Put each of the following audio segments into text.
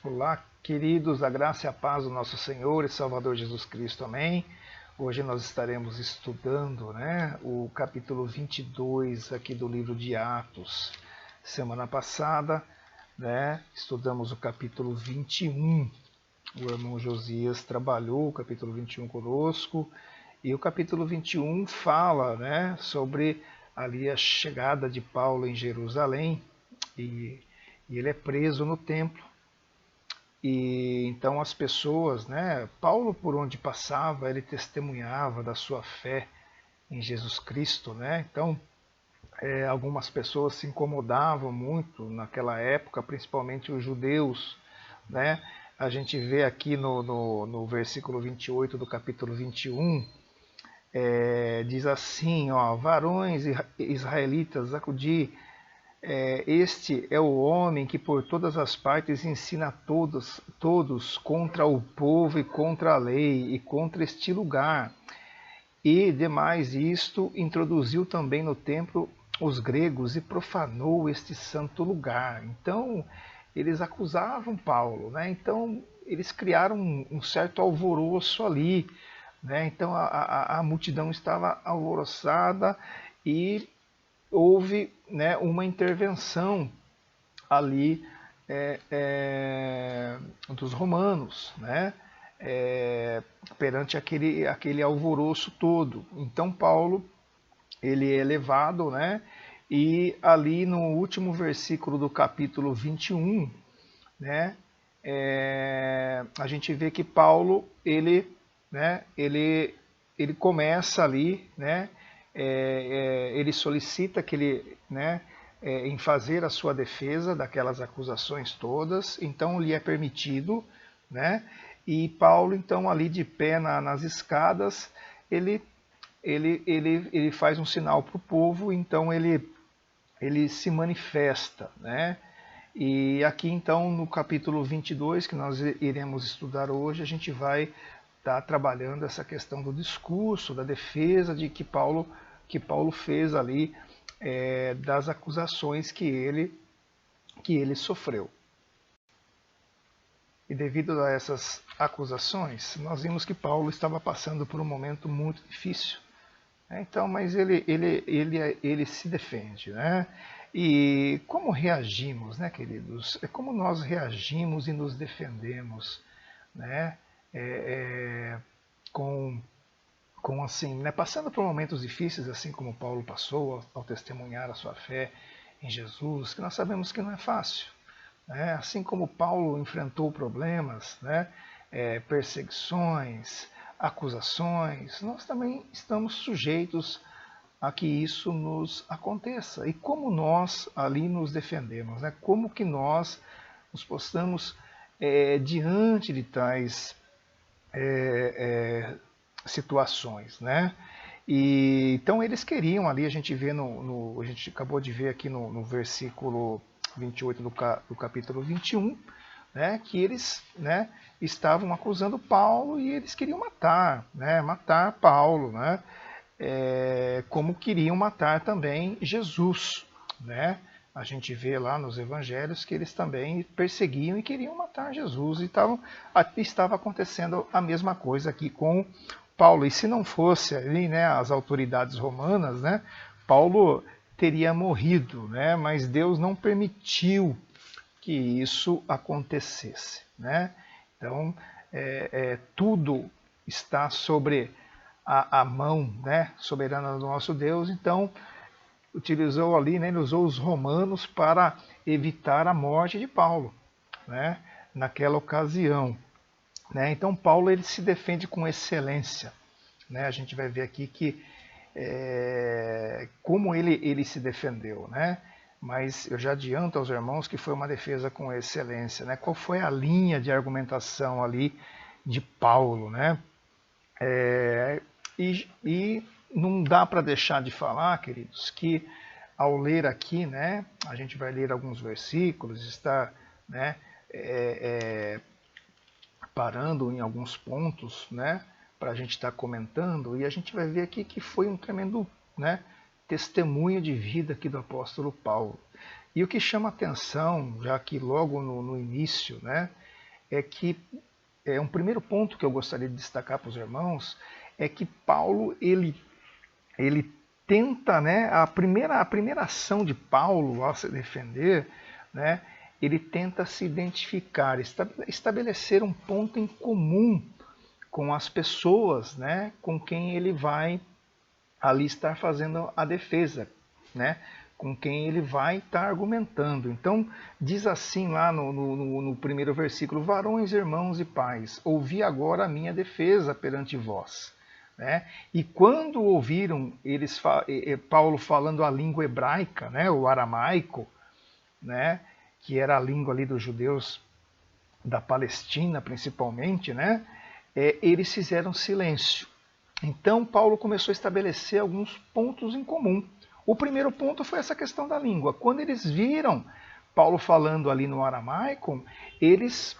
Olá, queridos, a graça e a paz do nosso Senhor e Salvador Jesus Cristo, amém? Hoje nós estaremos estudando, o capítulo 22 aqui do livro de Atos. Semana passada, estudamos o capítulo 21. O irmão Josias trabalhou o capítulo 21 conosco e o capítulo 21 fala, sobre ali a chegada de Paulo em Jerusalém e ele é preso no templo. E então as pessoas, Paulo por onde passava, ele testemunhava da sua fé em Jesus Cristo, Então, algumas pessoas se incomodavam muito naquela época, principalmente os judeus, A gente vê aqui no versículo 28 do capítulo 21, diz assim, varões israelitas, acudi. Este é o homem que por todas as partes ensina a todos contra o povo e contra a lei e contra este lugar. E, demais isto, introduziu também no templo os gregos e profanou este santo lugar. Então, eles acusavam Paulo, Então, eles criaram um certo alvoroço ali, Então, a multidão estava alvoroçada e houve uma intervenção ali dos romanos, perante aquele alvoroço todo. Então Paulo ele é levado, e ali no último versículo do capítulo 21, a gente vê que Paulo ele começa ali, ele solicita que ele, em fazer a sua defesa daquelas acusações todas, então lhe é permitido, e Paulo então ali de pé nas escadas, ele faz um sinal para o povo, então ele se manifesta, E aqui então no capítulo 22, que nós iremos estudar hoje, a gente vai estar trabalhando essa questão do discurso, da defesa de que Paulo fez ali das acusações que ele sofreu. E devido a essas acusações, nós vimos que Paulo estava passando por um momento muito difícil. Então, mas ele se defende, E como reagimos, queridos? Como nós reagimos e nos defendemos, com assim, passando por momentos difíceis, assim como Paulo passou ao testemunhar a sua fé em Jesus, que nós sabemos que não é fácil. Assim como Paulo enfrentou problemas, perseguições, acusações, nós também estamos sujeitos a que isso nos aconteça. E como nós ali nos defendemos, como que nós nos possamos, diante de tais situações, E então eles queriam ali, a gente vê a gente acabou de ver aqui no versículo 28 do capítulo 21, que eles, estavam acusando Paulo e eles queriam matar, matar Paulo, como queriam matar também Jesus, A gente vê lá nos evangelhos que eles também perseguiam e queriam matar Jesus. E estava acontecendo a mesma coisa aqui com Paulo. E se não fosse ali, as autoridades romanas, Paulo teria morrido, mas Deus não permitiu que isso acontecesse. Então, tudo está sobre a mão soberana do nosso Deus. Então, utilizou ali, ele usou os romanos para evitar a morte de Paulo, naquela ocasião. Então Paulo ele se defende com excelência. A gente vai ver aqui que como ele se defendeu. Mas eu já adianto aos irmãos que foi uma defesa com excelência. Qual foi a linha de argumentação ali de Paulo? E não dá para deixar de falar, queridos, que ao ler aqui, a gente vai ler alguns versículos, está parando em alguns pontos, para a gente estar comentando, e a gente vai ver aqui que foi um tremendo testemunho de vida aqui do apóstolo Paulo. E o que chama atenção, já que logo no início, é que um primeiro ponto que eu gostaria de destacar para os irmãos é que Paulo ele tenta, né, a primeira ação de Paulo ao se defender, né, ele tenta se identificar, estabelecer um ponto em comum com as pessoas, né, com quem ele vai ali estar fazendo a defesa, né, com quem ele vai estar argumentando. Então, diz assim lá no primeiro versículo: varões, irmãos e pais, ouvi agora a minha defesa perante vós. Né? E quando ouviram Paulo falando a língua hebraica, né, o aramaico, né, que era a língua ali dos judeus da Palestina principalmente, né, eles fizeram silêncio. Então Paulo começou a estabelecer alguns pontos em comum. O primeiro ponto foi essa questão da língua. Quando eles viram Paulo falando ali no aramaico, eles,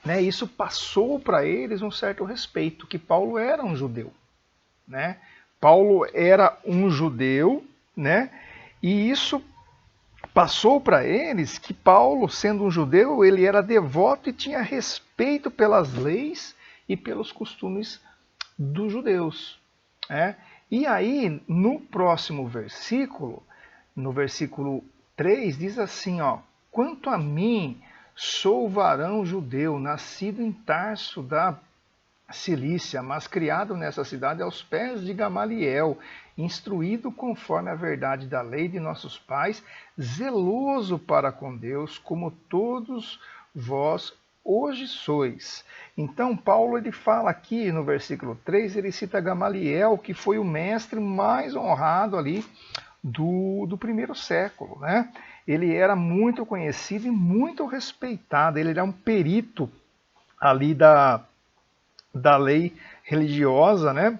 né, isso passou para eles um certo respeito, que Paulo era um judeu. Né? Paulo era um judeu, né? E isso passou para eles que Paulo, sendo um judeu, ele era devoto e tinha respeito pelas leis e pelos costumes dos judeus. Né? E aí, no próximo versículo, no versículo 3, diz assim, ó: quanto a mim, sou varão judeu, nascido em Tarso da Cilícia, mas criado nessa cidade aos pés de Gamaliel, instruído conforme a verdade da lei de nossos pais, zeloso para com Deus, como todos vós hoje sois. Então Paulo ele fala aqui no versículo 3, ele cita Gamaliel, que foi o mestre mais honrado ali do primeiro século. Né? Ele era muito conhecido e muito respeitado, ele era um perito ali da lei religiosa, né?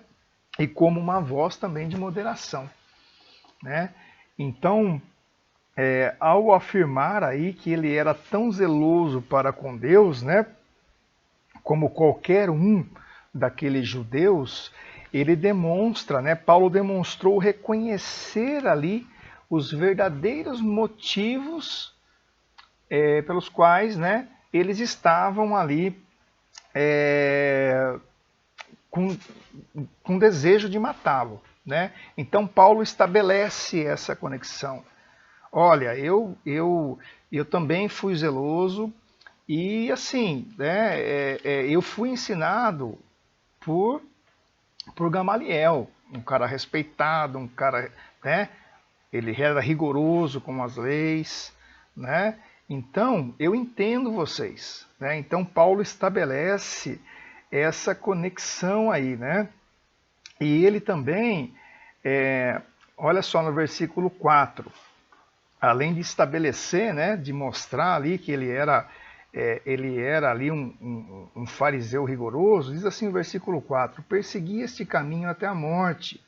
E como uma voz também de moderação. Né? Então, ao afirmar aí que ele era tão zeloso para com Deus, né, como qualquer um daqueles judeus, ele demonstra, né, Paulo demonstrou reconhecer ali os verdadeiros motivos pelos quais, né, eles estavam ali com desejo de matá-lo. Né? Então Paulo estabelece essa conexão. Olha, eu também fui zeloso e assim, né, eu fui ensinado por Gamaliel, um cara respeitado, um cara, né, ele era rigoroso com as leis, né? Então eu entendo vocês, né? Então Paulo estabelece essa conexão aí, né? E ele também, olha só no versículo 4, além de estabelecer, né, de mostrar ali que ele era ali um fariseu rigoroso, diz assim o versículo 4, perseguia este caminho até a morte,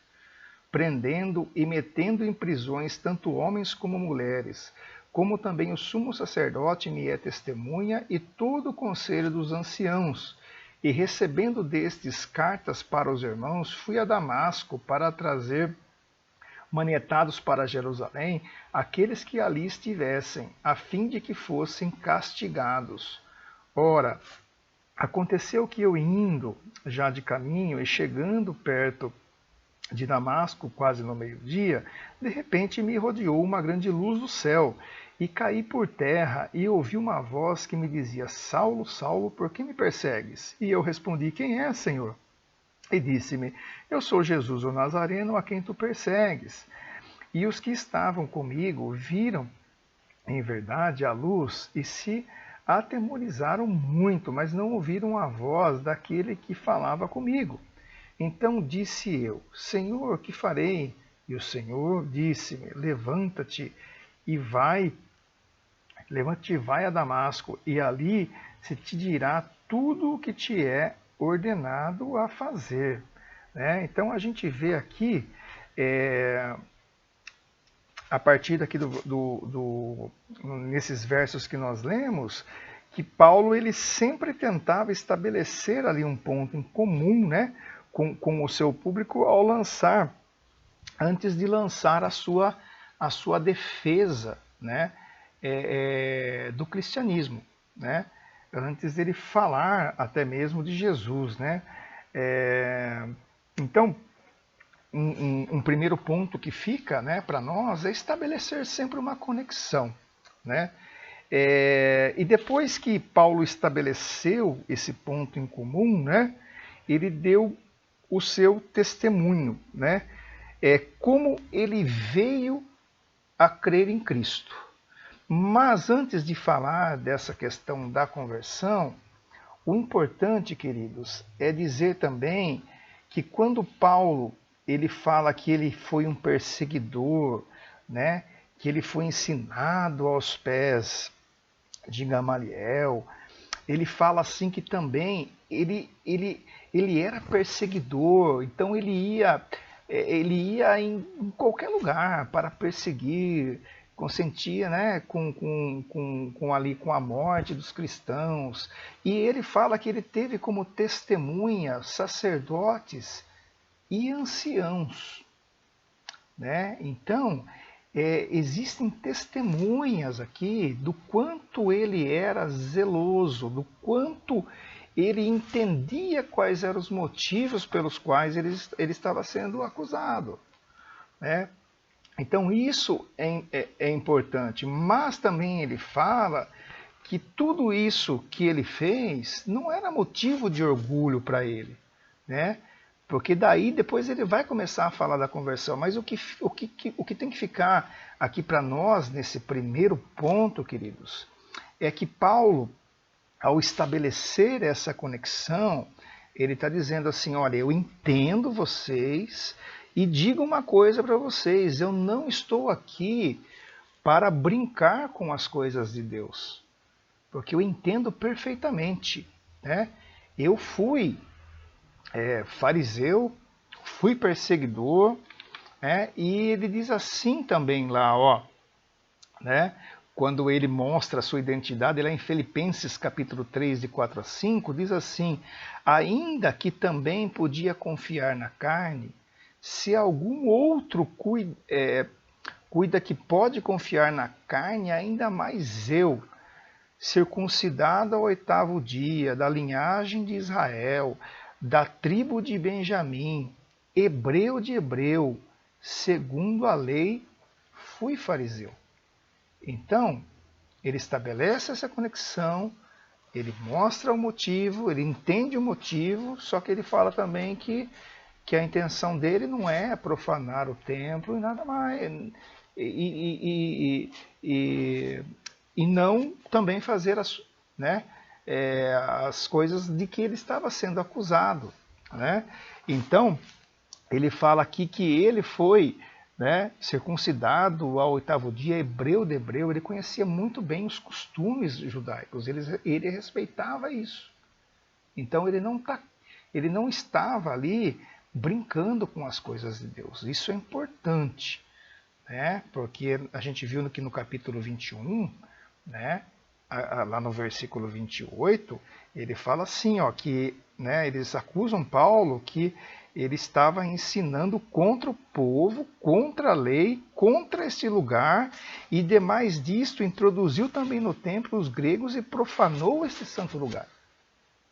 prendendo e metendo em prisões tanto homens como mulheres, como também o sumo sacerdote me é testemunha e todo o conselho dos anciãos. E recebendo destes cartas para os irmãos, fui a Damasco para trazer manietados para Jerusalém aqueles que ali estivessem, a fim de que fossem castigados. Ora, aconteceu que eu indo já de caminho e chegando perto de Damasco, quase no meio-dia, de repente me rodeou uma grande luz do céu, e caí por terra e ouvi uma voz que me dizia: Saulo, Saulo, por que me persegues? E eu respondi: quem é, Senhor? E disse-me: eu sou Jesus o Nazareno, a quem tu persegues. E os que estavam comigo viram, em verdade, a luz e se atemorizaram muito, mas não ouviram a voz daquele que falava comigo. Então disse eu: Senhor, que farei? E o Senhor disse-me: levanta-te e vai a Damasco, e ali se te dirá tudo o que te é ordenado a fazer. Né? Então a gente vê aqui, a partir daqui nesses versos que nós lemos, que Paulo ele sempre tentava estabelecer ali um ponto em comum, né, com o seu público antes de lançar a sua defesa, né, do cristianismo. Né? antes dele falar até mesmo de Jesus, né? Então, um primeiro ponto que fica, né, para nós é estabelecer sempre uma conexão, né? E depois que Paulo estabeleceu esse ponto em comum, né, ele deu o seu testemunho, né? Como ele veio a crer em Cristo. Mas antes de falar dessa questão da conversão, o importante, queridos, é dizer também que quando Paulo ele fala que ele foi um perseguidor, né, que ele foi ensinado aos pés de Gamaliel, ele fala assim que também ele era perseguidor, então ele ia em qualquer lugar para perseguir, consentia, né, com a morte dos cristãos. E ele fala que ele teve como testemunha sacerdotes e anciãos, né? Então, existem testemunhas aqui do quanto ele era zeloso, do quanto ele entendia quais eram os motivos pelos quais ele estava sendo acusado, né? Então isso é importante, mas também ele fala que tudo isso que ele fez não era motivo de orgulho para ele, né? Porque daí depois ele vai começar a falar da conversão. Mas o que tem que ficar aqui para nós, nesse primeiro ponto, queridos, é que Paulo, ao estabelecer essa conexão, ele está dizendo assim, olha, eu entendo vocês e digo uma coisa para vocês, eu não estou aqui para brincar com as coisas de Deus, porque eu entendo perfeitamente, né? Eu fui fariseu, fui perseguidor, né? E ele diz assim também lá, ó, né? Quando ele mostra a sua identidade, lá em Filipenses capítulo 3, de 4 a 5, diz assim, ainda que também podia confiar na carne, se algum outro cuida que pode confiar na carne, ainda mais eu, circuncidado ao 8º dia, da linhagem de Israel, da tribo de Benjamim, hebreu de hebreu, segundo a lei, fui fariseu. Então, ele estabelece essa conexão, ele mostra o motivo, ele entende o motivo, só que ele fala também que a intenção dele não é profanar o templo e nada mais. E não também fazer as coisas de que ele estava sendo acusado, né? Então, ele fala aqui que ele foi, né, circuncidado ao 8º dia, hebreu de hebreu, ele conhecia muito bem os costumes judaicos, ele respeitava isso. Então ele não estava ali brincando com as coisas de Deus. Isso é importante, né? Porque a gente viu que no capítulo 21, né, lá no versículo 28, ele fala assim, ó, que, né, eles acusam Paulo que ele estava ensinando contra o povo, contra a lei, contra este lugar, e demais disto introduziu também no templo os gregos e profanou este santo lugar.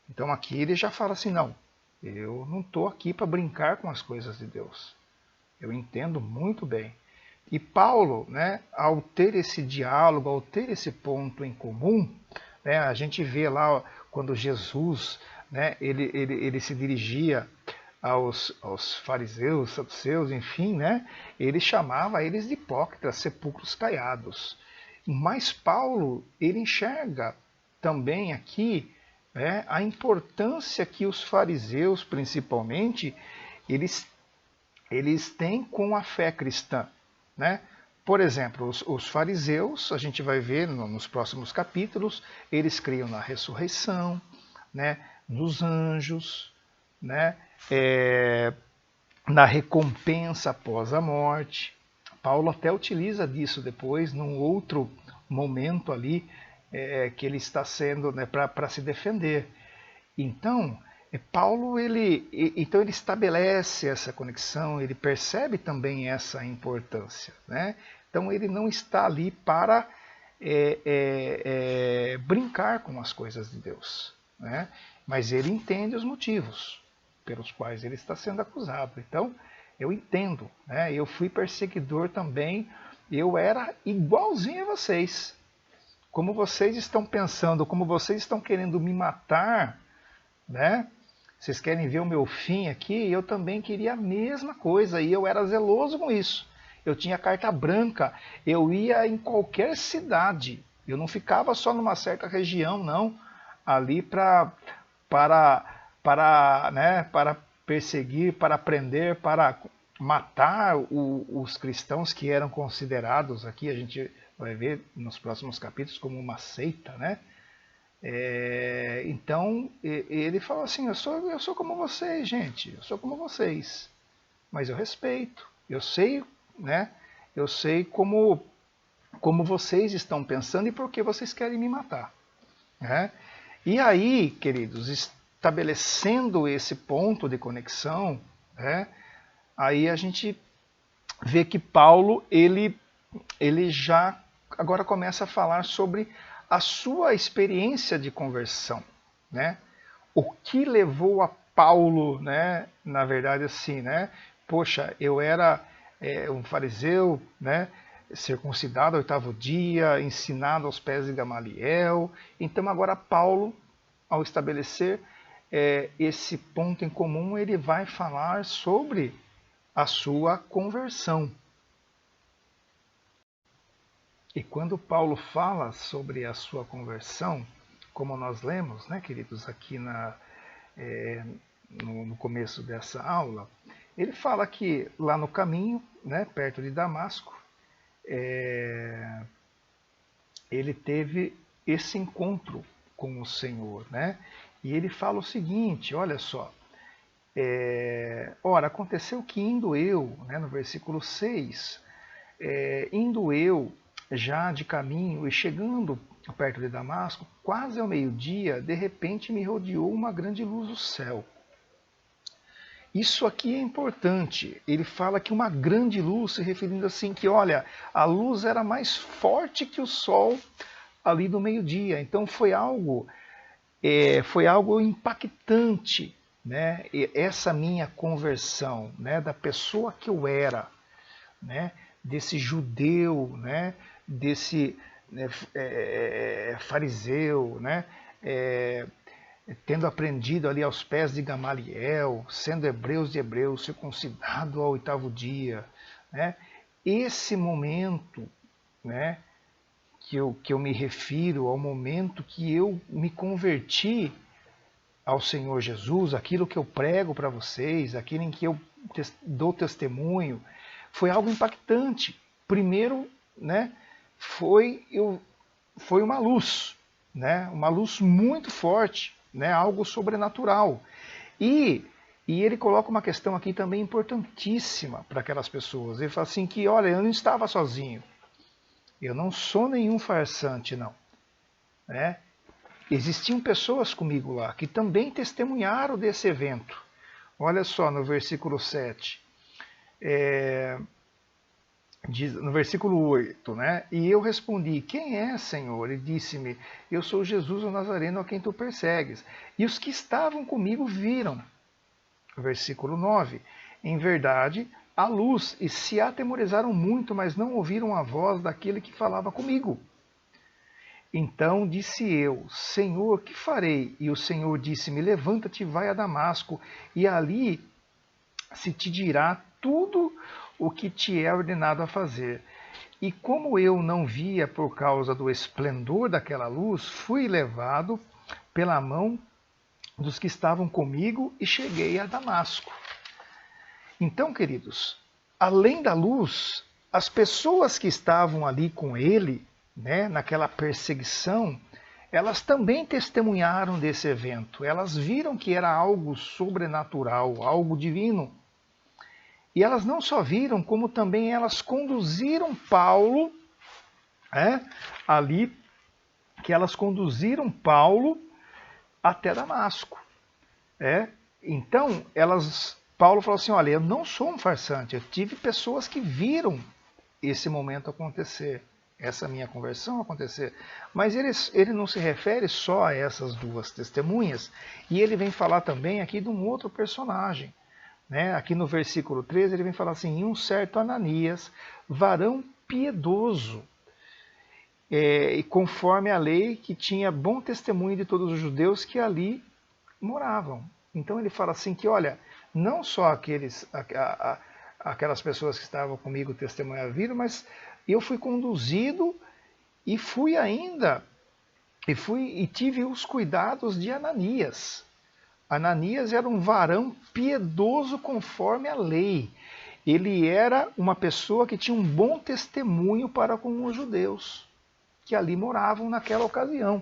Então aqui ele já fala assim, não, eu não estou aqui para brincar com as coisas de Deus. Eu entendo muito bem. E Paulo, né, ao ter esse diálogo, ao ter esse ponto em comum, né, a gente vê lá quando Jesus, né, ele se dirigia aos fariseus, saduceus, enfim, né, ele chamava eles de hipócritas, sepulcros caiados. Mas Paulo, ele enxerga também aqui, né, a importância que os fariseus, principalmente, eles têm com a fé cristã, né? Por exemplo, os fariseus, a gente vai ver nos próximos capítulos, eles criam na ressurreição, né, nos anjos, né, na recompensa após a morte. Paulo até utiliza disso depois, num outro momento ali, que ele está sendo, né, para se defender. Então, Paulo então ele estabelece essa conexão, ele percebe também essa importância, né? Então ele não está ali para brincar com as coisas de Deus, né? Mas ele entende os motivos pelos quais ele está sendo acusado. Então, eu entendo, né? Eu fui perseguidor também, eu era igualzinho a vocês. Como vocês estão pensando, como vocês estão querendo me matar, né? Vocês querem ver o meu fim aqui? Eu também queria a mesma coisa e eu era zeloso com isso. Eu tinha carta branca, eu ia em qualquer cidade. Eu não ficava só numa certa região, não. Ali para perseguir, para prender, para matar os cristãos que eram considerados aqui, a gente vai ver nos próximos capítulos, como uma seita, né? Então ele falou assim, eu sou como vocês, gente, eu sou como vocês, mas eu respeito, eu sei, né? Eu sei como vocês estão pensando e por que vocês querem me matar, né? E aí, queridos, estabelecendo esse ponto de conexão, né? Aí a gente vê que Paulo ele já agora começa a falar sobre a sua experiência de conversão, né? O que levou a Paulo, né? Na verdade, assim, né? Poxa, eu era um fariseu, né? Circuncidado ao 8º dia, ensinado aos pés de Gamaliel. Então agora Paulo, ao estabelecer esse ponto em comum, ele vai falar sobre a sua conversão. E quando Paulo fala sobre a sua conversão, como nós lemos, né, queridos, aqui no começo dessa aula, ele fala que lá no caminho, né, perto de Damasco, ele teve esse encontro com o Senhor, né? E ele fala o seguinte, olha só, ora, aconteceu que indo eu, né, no versículo 6, indo eu já de caminho e chegando perto de Damasco, quase ao meio-dia, de repente me rodeou uma grande luz do céu. Isso aqui é importante. Ele fala que uma grande luz, se referindo assim, que olha, a luz era mais forte que o sol ali do meio-dia. Então foi algo impactante, né? Essa minha conversão, né? Da pessoa que eu era, né? Desse judeu, né? Desse fariseu, né? Tendo aprendido ali aos pés de Gamaliel, sendo hebreus de hebreus, circuncidado ao 8º dia, né? Esse momento, né? Que eu me refiro ao momento que eu me converti ao Senhor Jesus, aquilo que eu prego para vocês, aquilo em que eu dou testemunho, foi algo impactante. Primeiro, né, foi uma luz, né, uma luz muito forte, né, algo sobrenatural. E ele coloca uma questão aqui também importantíssima para aquelas pessoas. Ele fala assim que, olha, eu não estava sozinho. Eu não sou nenhum farsante, não. Né? Existiam pessoas comigo lá que também testemunharam desse evento. Olha só no versículo 7. No versículo 8, né? E eu respondi, quem é, Senhor? E disse-me, eu sou Jesus o Nazareno a quem tu persegues. E os que estavam comigo viram. Versículo 9. Em verdade, a luz, e se atemorizaram muito, mas não ouviram a voz daquele que falava comigo. Então disse eu, Senhor, que farei? E o Senhor disse-me, levanta-te e vai a Damasco, e ali se te dirá tudo o que te é ordenado a fazer. E como eu não via por causa do esplendor daquela luz, fui levado pela mão dos que estavam comigo e cheguei a Damasco. Então, queridos, além da luz, as pessoas que estavam ali com ele, né, naquela perseguição, elas também testemunharam desse evento. Elas viram que era algo sobrenatural, algo divino. E elas não só viram, como também elas conduziram Paulo, ali, que elas conduziram Paulo até Damasco. Então, Paulo falou assim, olha, eu não sou um farsante, eu tive pessoas que viram esse momento acontecer. essa minha conversão acontecer. Mas ele não se refere só a essas duas testemunhas, e ele vem falar também aqui de um outro personagem. Né? Aqui no versículo 13 ele vem falar assim, um certo Ananias, varão piedoso, e conforme a lei, que tinha bom testemunho de todos os judeus que ali moravam. Então ele fala assim que, olha, não só aquelas pessoas que estavam comigo testemunhar viram, mas eu fui conduzido e fui ainda, e tive os cuidados de Ananias. Ananias era um varão piedoso conforme a lei. Ele era uma pessoa que tinha um bom testemunho para com os judeus que ali moravam naquela ocasião.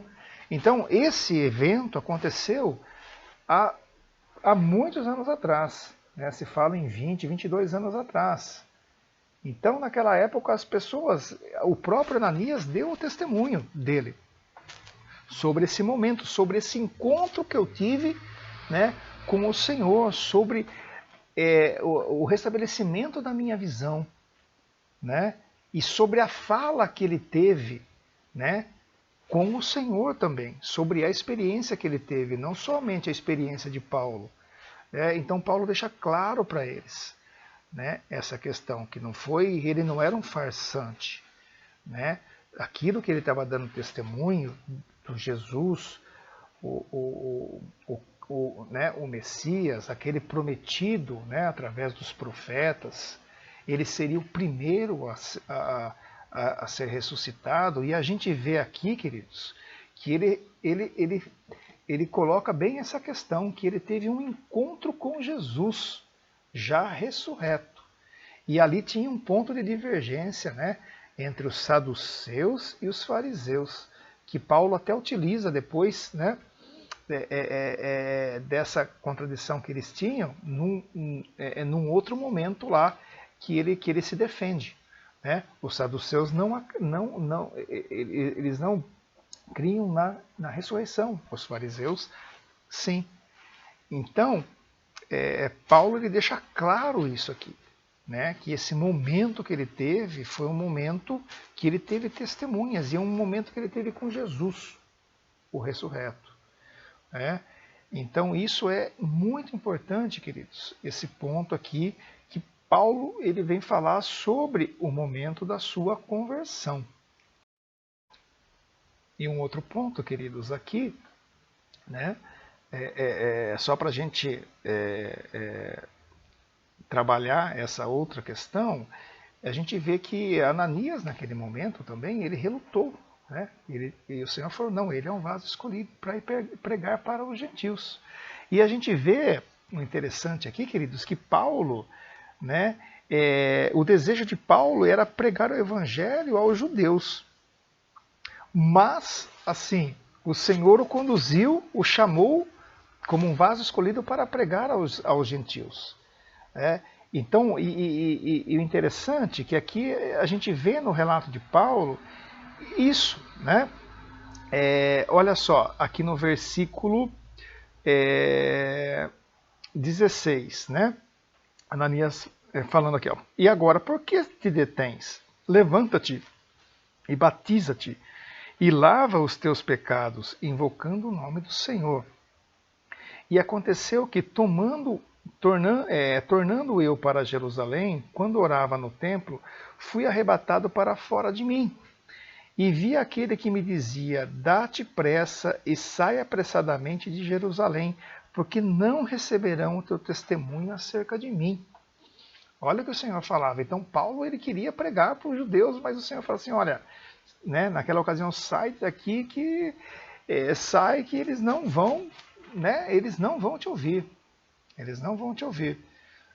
Então, esse evento aconteceu há muitos anos atrás. Né? Se fala em 20, 22 anos atrás. Então, naquela época, as pessoas, o próprio Ananias deu o testemunho dele sobre esse momento, sobre esse encontro que eu tive, né, com o Senhor, sobre o restabelecimento da minha visão, né, e sobre a fala que ele teve, né, com o Senhor também, sobre a experiência que ele teve, não somente a experiência de Paulo. Então Paulo deixa claro para eles, né, essa questão, que ele não era um farsante. Né? Aquilo que ele estava dando testemunho do Jesus, né, o Messias, aquele prometido, né, através dos profetas, ele seria o primeiro a ser ressuscitado. E a gente vê aqui, queridos, que ele coloca bem essa questão, que ele teve um encontro com Jesus, já ressurreto. E ali tinha um ponto de divergência, né, entre os saduceus e os fariseus, que Paulo até utiliza depois, né, dessa contradição que eles tinham, num outro momento lá, que ele se defende. Né? Os saduceus eles não criam na ressurreição, os fariseus sim. Então, Paulo ele deixa claro isso aqui, né? Que esse momento que ele teve foi um momento que ele teve testemunhas, e é um momento que ele teve com Jesus, o ressurreto. Né? Então isso é muito importante, queridos, esse ponto aqui, que Paulo ele vem falar sobre o momento da sua conversão. E um outro ponto, queridos, aqui, né, só para a gente trabalhar essa outra questão, a gente vê que Ananias, naquele momento também, ele relutou. Né? E o Senhor falou, não, ele é um vaso escolhido para ir pregar para os gentios. E a gente vê, o interessante aqui, queridos, que Paulo, né, o desejo de Paulo era pregar o evangelho aos judeus. Mas, assim, o Senhor o conduziu, o chamou como um vaso escolhido para pregar aos gentios. Então, e o interessante é que aqui a gente vê no relato de Paulo isso, né? Olha só, aqui no versículo 16, né? Ananias falando aqui, ó, e agora, por que te detens? Levanta-te e batiza-te e lava os teus pecados, invocando o nome do Senhor. E aconteceu que, tornando eu para Jerusalém, quando orava no templo, fui arrebatado para fora de mim. E vi aquele que me dizia, dá-te pressa e sai apressadamente de Jerusalém, porque não receberão o teu testemunho acerca de mim. Olha o que o Senhor falava. Então Paulo ele queria pregar para os judeus, mas o Senhor fala assim, olha, né, naquela ocasião, sai daqui, sai que eles não vão, né, eles não vão te ouvir. Eles não vão te ouvir.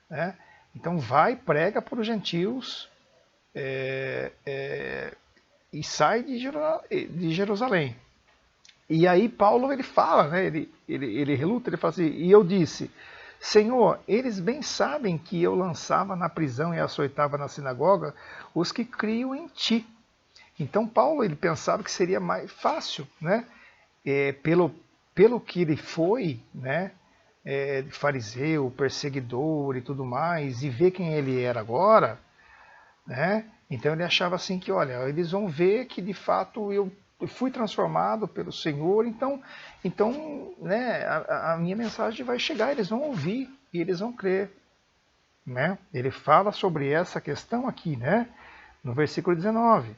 Né? Então vai, prega para os gentios, e sai de Jerusalém. E aí Paulo ele fala, né, ele reluta, ele fala assim, e eu disse, Senhor, eles bem sabem que eu lançava na prisão e açoitava na sinagoga os que criam em ti. Então Paulo ele pensava que seria mais fácil, né, pelo que ele foi, né, fariseu, perseguidor e tudo mais, e ver quem ele era agora, né, Então ele achava assim que, olha, eles vão ver que de fato eu fui transformado pelo Senhor, então né, a minha mensagem vai chegar, eles vão ouvir e eles vão crer. Né? Ele fala sobre essa questão aqui, né? No versículo 19.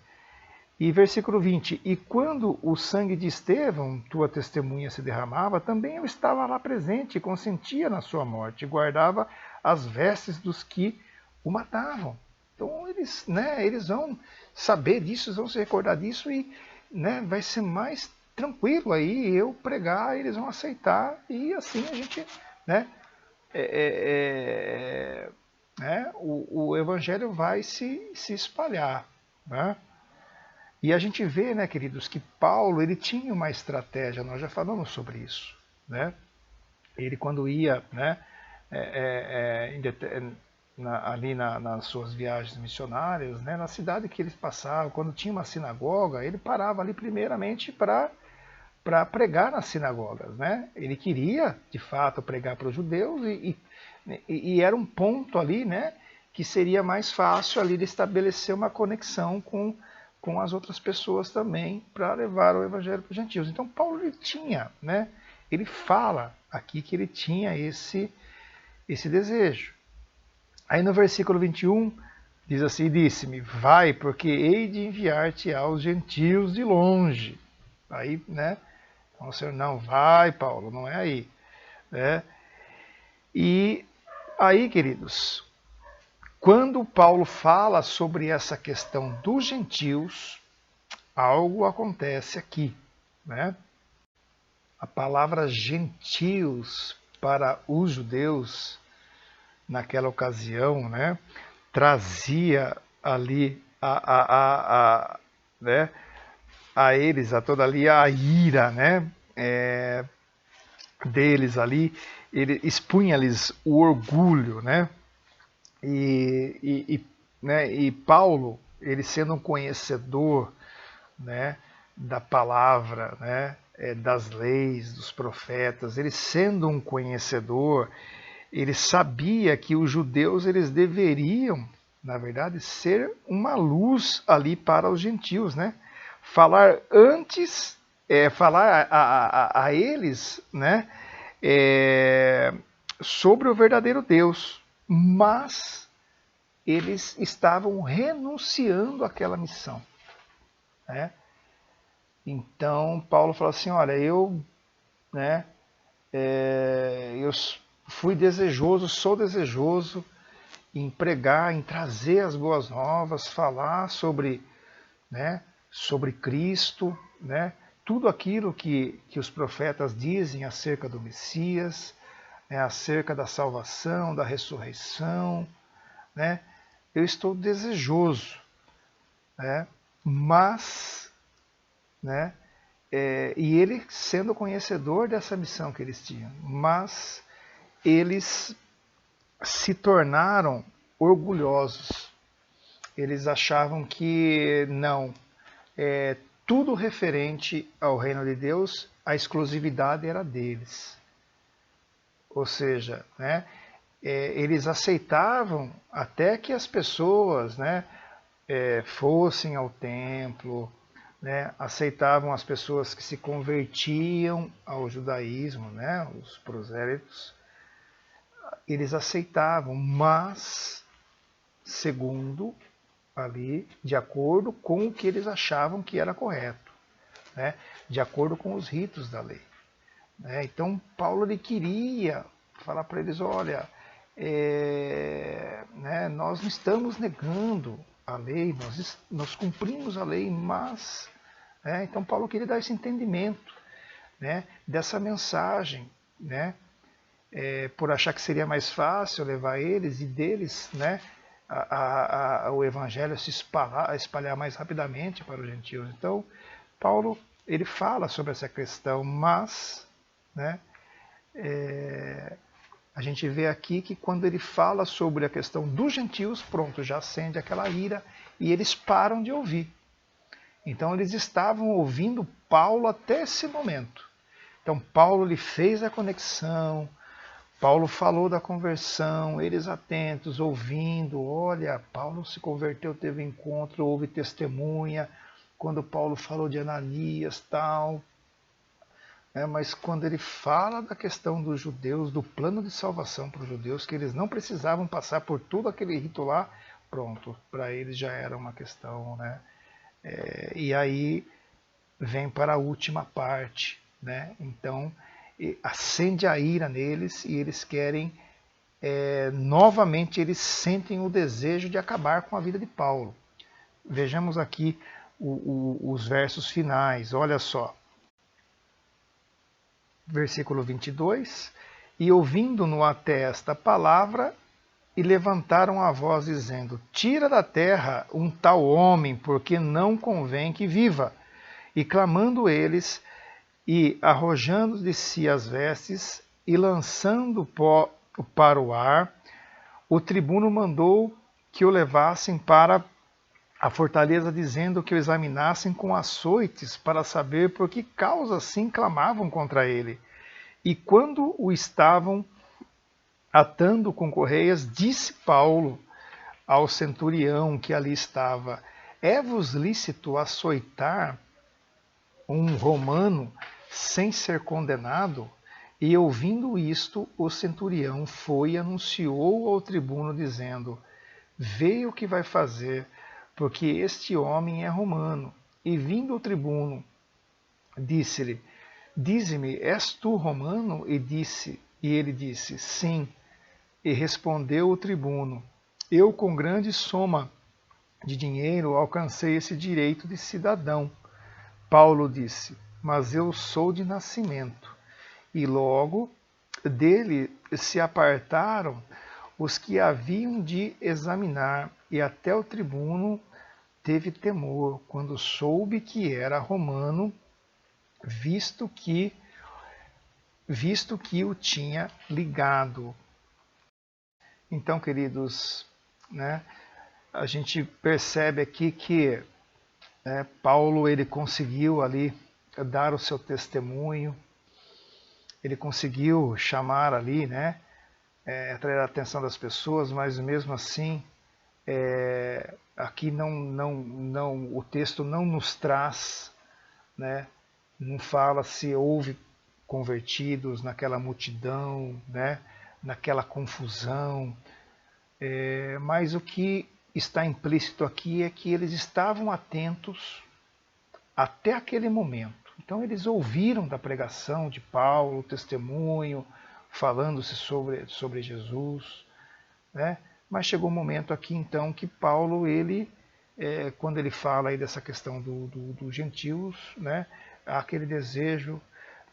E versículo 20, e quando o sangue de Estevão, tua testemunha, se derramava, também eu estava lá presente, e consentia na sua morte, e guardava as vestes dos que o matavam. Então eles, né, eles vão saber disso, vão se recordar disso, e né, vai ser mais tranquilo aí eu pregar, eles vão aceitar, e assim a gente, né, o evangelho vai se espalhar, né? E a gente vê, né, queridos, que Paulo ele tinha uma estratégia, nós já falamos sobre isso. Né? Ele quando ia, né, ali nas suas viagens missionárias, né, na cidade que eles passavam, quando tinha uma sinagoga, ele parava ali primeiramente para pregar nas sinagogas. Né? Ele queria, de fato, pregar para os judeus e era um ponto ali, né, que seria mais fácil ali de estabelecer uma conexão com as outras pessoas também, para levar o evangelho para os gentios. Então Paulo ele tinha, né? Ele fala aqui que ele tinha esse desejo. Aí no versículo 21 diz assim, disse-me, vai, porque hei de enviar-te aos gentios de longe. Aí, né? O Senhor, não, vai, Paulo, não é aí. Né? E aí, queridos, quando Paulo fala sobre essa questão dos gentios, algo acontece aqui. Né? A palavra gentios para os judeus, naquela ocasião, né, trazia ali né, a eles, a toda ali a ira, né, deles ali, ele expunha-lhes o orgulho, né, né, e Paulo, ele sendo um conhecedor, né, da palavra, né, das leis, dos profetas, ele sendo um conhecedor, ele sabia que os judeus eles deveriam, na verdade, ser uma luz ali para os gentios, né? Falar antes, falar a eles, né, sobre o verdadeiro Deus, mas eles estavam renunciando àquela missão. Né? Então Paulo falou assim, olha, né, eu fui desejoso, sou desejoso em pregar, em trazer as boas novas, falar sobre, né, sobre Cristo, né, tudo aquilo que os profetas dizem acerca do Messias, né, acerca da salvação, da ressurreição, né, eu estou desejoso, né, mas, né, e ele sendo conhecedor dessa missão que eles tinham, mas eles se tornaram orgulhosos. Eles achavam que não, tudo referente ao reino de Deus, a exclusividade era deles. Ou seja, né, eles aceitavam até que as pessoas, né, fossem ao templo, né, aceitavam as pessoas que se convertiam ao judaísmo, né, os prosélitos, eles aceitavam, mas segundo ali, de acordo com o que eles achavam que era correto, né, de acordo com os ritos da lei. Né. Então Paulo ele queria falar para eles, olha, né, nós não estamos negando a lei, nós cumprimos a lei, mas... então Paulo queria dar esse entendimento, né, dessa mensagem, né, por achar que seria mais fácil levar eles e deles, né, o evangelho se espalhar mais rapidamente para os gentios. Então Paulo ele fala sobre essa questão, mas, né, a gente vê aqui que quando ele fala sobre a questão dos gentios, pronto, já acende aquela ira e eles param de ouvir. Então eles estavam ouvindo Paulo até esse momento. Então Paulo ele fez a conexão, Paulo falou da conversão, eles atentos, ouvindo, olha, Paulo se converteu, teve encontro, houve testemunha, quando Paulo falou de Ananias, tal. Mas quando ele fala da questão dos judeus, do plano de salvação para os judeus, que eles não precisavam passar por todo aquele rito lá, pronto, para eles já era uma questão, né? E aí vem para a última parte, né? Então acende a ira neles e eles querem, novamente eles sentem o desejo de acabar com a vida de Paulo. Vejamos aqui os versos finais, olha só. Versículo 22, e ouvindo-no até esta palavra, e levantaram a voz dizendo, tira da terra um tal homem, porque não convém que viva. E clamando eles, e arrojando de si as vestes, e lançando pó para o ar, o tribuno mandou que o levassem para a fortaleza, dizendo que o examinassem com açoites, para saber por que causa assim clamavam contra ele. E quando o estavam atando com correias, disse Paulo ao centurião que ali estava, é-vos lícito açoitar um romano sem ser condenado? E ouvindo isto, o centurião foi e anunciou ao tribuno, dizendo, vê o que vai fazer, porque este homem é romano. E vindo o tribuno, disse-lhe, dize-me, és tu romano? E ele disse, sim. E respondeu o tribuno, eu com grande soma de dinheiro alcancei esse direito de cidadão. Paulo disse, mas eu sou de nascimento. E logo dele se apartaram os que haviam de examinar, e até o tribuno teve temor quando soube que era romano, visto que o tinha ligado. Então, queridos, né, a gente percebe aqui que Paulo ele conseguiu ali dar o seu testemunho, ele conseguiu chamar ali, né, atrair a atenção das pessoas, mas mesmo assim, aqui o texto não nos traz, né, não fala se houve convertidos naquela multidão, né, naquela confusão, mas o que está implícito aqui é que eles estavam atentos até aquele momento. Então eles ouviram da pregação de Paulo, o testemunho, falando-se sobre Jesus, né? Mas chegou um momento aqui então que Paulo, quando ele fala aí dessa questão dos gentios, né, há aquele desejo,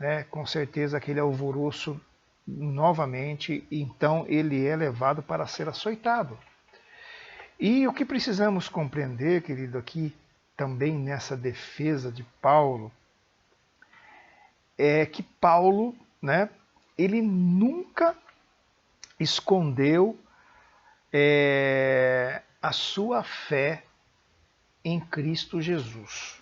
né, com certeza aquele alvoroço novamente, então ele é levado para ser açoitado. E o que precisamos compreender, querido, aqui também nessa defesa de Paulo, é que Paulo, né, ele nunca escondeu a sua fé em Cristo Jesus,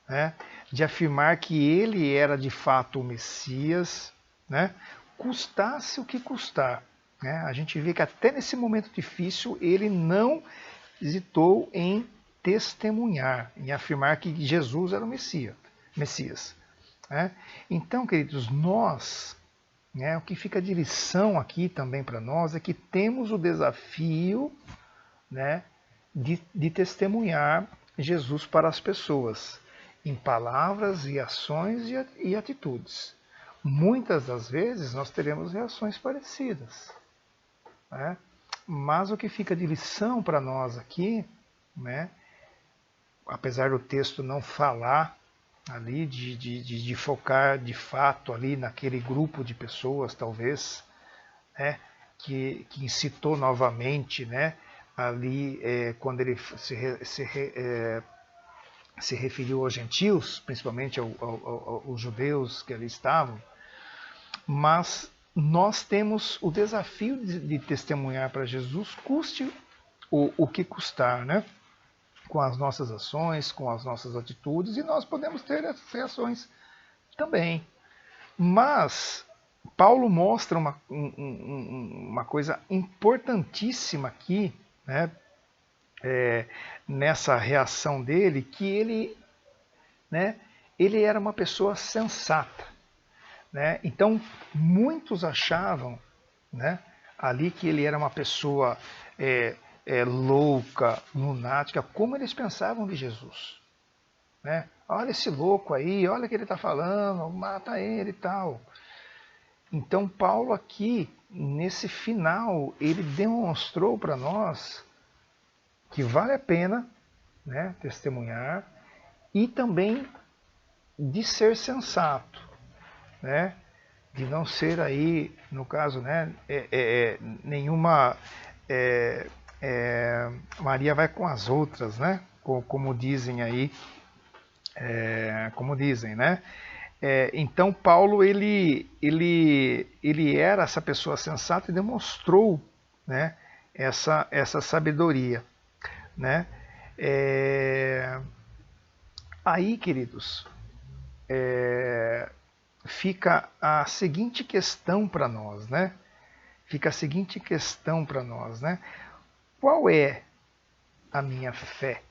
né, de afirmar que ele era de fato o Messias, né, custasse o que custar. Né? A gente vê que até nesse momento difícil ele não hesitou em testemunhar, em afirmar que Jesus era o Messias. Né? Então, queridos, nós, né, o que fica de lição aqui também para nós é que temos o desafio, né, de testemunhar Jesus para as pessoas, em palavras e ações e atitudes. Muitas das vezes nós teremos reações parecidas. Né? Mas o que fica de lição para nós aqui, né, apesar do texto não falar ali de focar de fato ali naquele grupo de pessoas, talvez, né, que incitou novamente, né, ali quando ele se referiu aos gentios, principalmente aos judeus que ali estavam, mas nós temos o desafio de testemunhar para Jesus, custe o que custar, né? Com as nossas ações, com as nossas atitudes, e nós podemos ter essas reações também. Mas Paulo mostra uma coisa importantíssima aqui, né, nessa reação dele, que ele era uma pessoa sensata. Né? Então, muitos achavam, né, ali que ele era uma pessoa louca, lunática, como eles pensavam de Jesus. Né? Olha esse louco aí, olha o que ele está falando, mata ele e tal. Então Paulo aqui, nesse final, ele demonstrou para nós que vale a pena, né, testemunhar e também de ser sensato, né, de não ser aí, no caso, né, nenhuma Maria vai com as outras, né, como dizem aí, como dizem, né? Então Paulo ele era essa pessoa sensata e demonstrou, né, essa sabedoria, né? Aí, queridos, fica a seguinte questão para nós, né? Fica a seguinte questão para nós, né? Qual é a minha fé?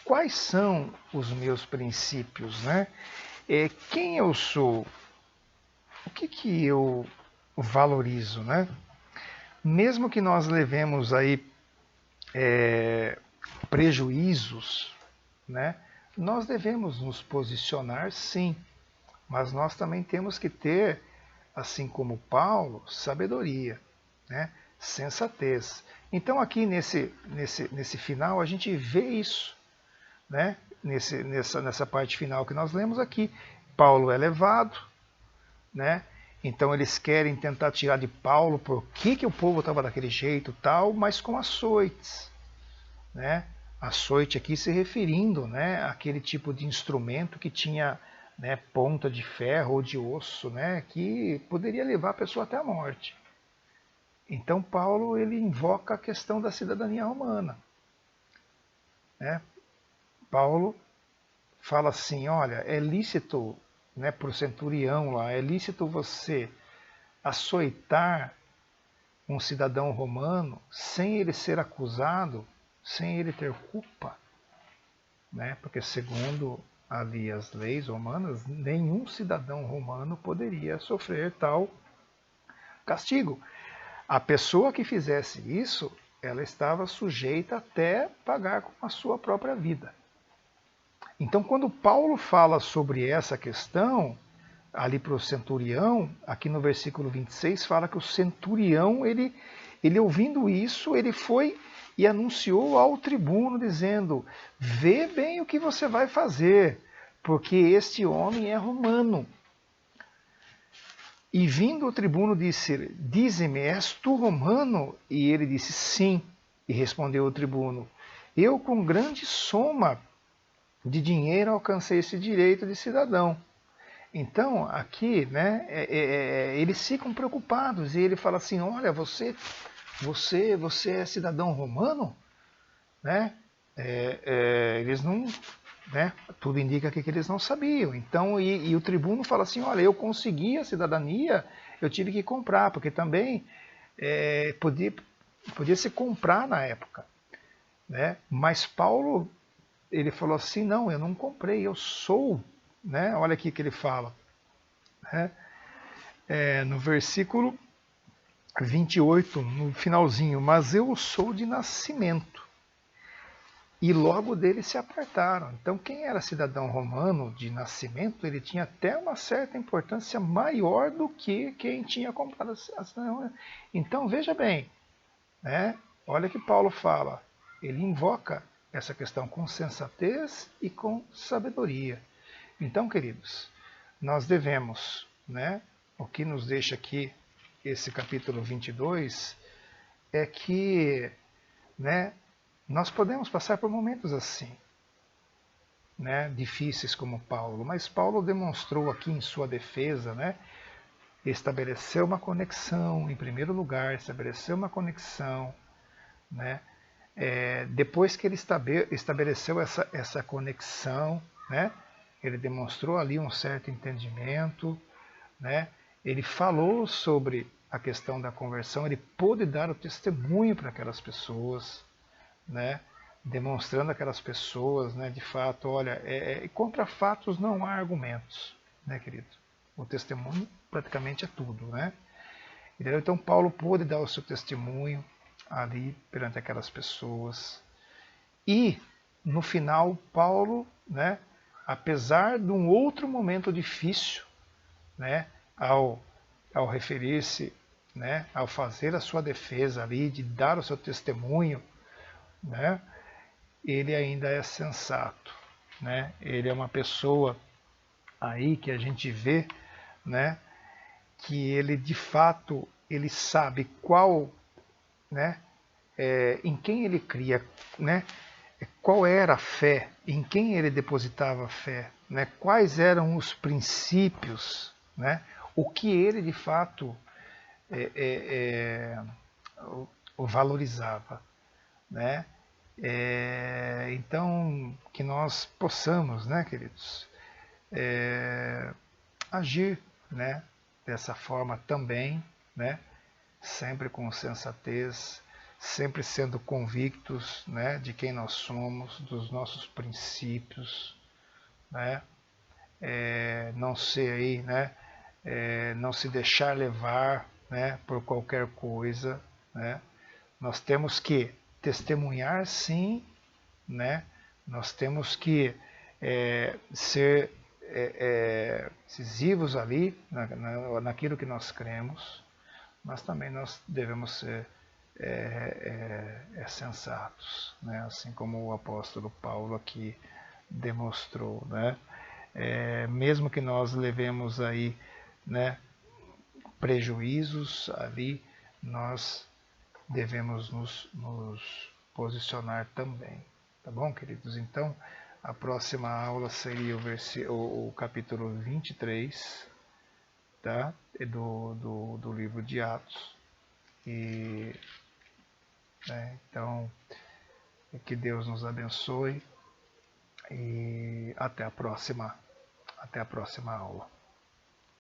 Quais são os meus princípios, né? Quem eu sou? O que eu valorizo, né? Mesmo que nós levemos aí prejuízos, né? Nós devemos nos posicionar, sim, mas nós também temos que ter, assim como Paulo, sabedoria, né? Sensatez. Então aqui nesse final a gente vê isso, né? Nessa parte final que nós lemos aqui. Paulo é levado, né? Então eles querem tentar tirar de Paulo por que o povo estava daquele jeito tal, mas com açoites, né? Açoite aqui se referindo, né, àquele tipo de instrumento que tinha, né, ponta de ferro ou de osso, né, que poderia levar a pessoa até a morte. Então Paulo ele invoca a questão da cidadania romana, né? Paulo fala assim, olha, é lícito, né, para o centurião lá, é lícito você açoitar um cidadão romano sem ele ser acusado, sem ele ter culpa, né? Porque segundo ali as leis romanas, nenhum cidadão romano poderia sofrer tal castigo. A pessoa que fizesse isso, ela estava sujeita até pagar com a sua própria vida. Então, quando Paulo fala sobre essa questão, ali para o centurião, aqui no versículo 26, fala que o centurião, ele ouvindo isso, ele foi e anunciou ao tribuno, dizendo, vê bem o que você vai fazer, porque este homem é romano. E vindo o tribuno disse, dize-me, és tu romano? E ele disse, sim. E respondeu o tribuno, eu com grande soma de dinheiro alcancei esse direito de cidadão. Então, aqui, né, eles ficam preocupados e ele fala assim, olha, você é cidadão romano? Né? Eles não, né, tudo indica que eles não sabiam. Então, e o tribuno fala assim, olha, eu consegui a cidadania, eu tive que comprar, porque também podia se comprar na época. Né? Mas Paulo, ele falou assim, não, eu não comprei, eu sou, né? Olha aqui que ele fala, né? No versículo 28, no finalzinho, mas eu sou de nascimento. E logo dele se apartaram. Então, quem era cidadão romano de nascimento, ele tinha até uma certa importância maior do que quem tinha comprado a cidadania. Então, veja bem, né? Olha que Paulo fala, ele invoca essa questão com sensatez e com sabedoria. Então, queridos, nós devemos, né, o que nos deixa aqui esse capítulo 22 é que, né, nós podemos passar por momentos assim, né, difíceis como Paulo, mas Paulo demonstrou aqui em sua defesa, né, estabeleceu uma conexão, em primeiro lugar, estabeleceu uma conexão, né, depois que ele estabeleceu essa conexão, né, ele demonstrou ali um certo entendimento, né, ele falou sobre a questão da conversão, ele pôde dar o testemunho para aquelas pessoas, né? Demonstrando aquelas pessoas, né, de fato, olha, contra fatos não há argumentos, né, querido? O testemunho praticamente é tudo, né? Então Paulo pôde dar o seu testemunho ali perante aquelas pessoas. E no final Paulo, né, apesar de um outro momento difícil, né, ao referir-se, né, ao fazer a sua defesa ali, de dar o seu testemunho, né, ele ainda é sensato, né? Ele é uma pessoa aí que a gente vê, né, que ele de fato ele sabe qual, né, em quem ele cria, né, qual era a fé, em quem ele depositava a fé, né, quais eram os princípios, né, o que ele de fato é, é, o valorizava, né? Então, que nós possamos, né, queridos, agir, né, dessa forma também, né, sempre com sensatez, sempre sendo convictos, né, de quem nós somos, dos nossos princípios, né, não ser aí, né, não se deixar levar, né, por qualquer coisa, né. Nós temos que testemunhar, sim, né? Nós temos que ser decisivos ali naquilo que nós cremos, mas também nós devemos ser sensatos, né? Assim como o apóstolo Paulo aqui demonstrou, né? Mesmo que nós levemos aí, né, prejuízos ali, nós devemos nos posicionar também. Tá bom, queridos? Então, a próxima aula seria o capítulo 23, tá? Do livro de Atos. E, né, então, que Deus nos abençoe e até a próxima aula.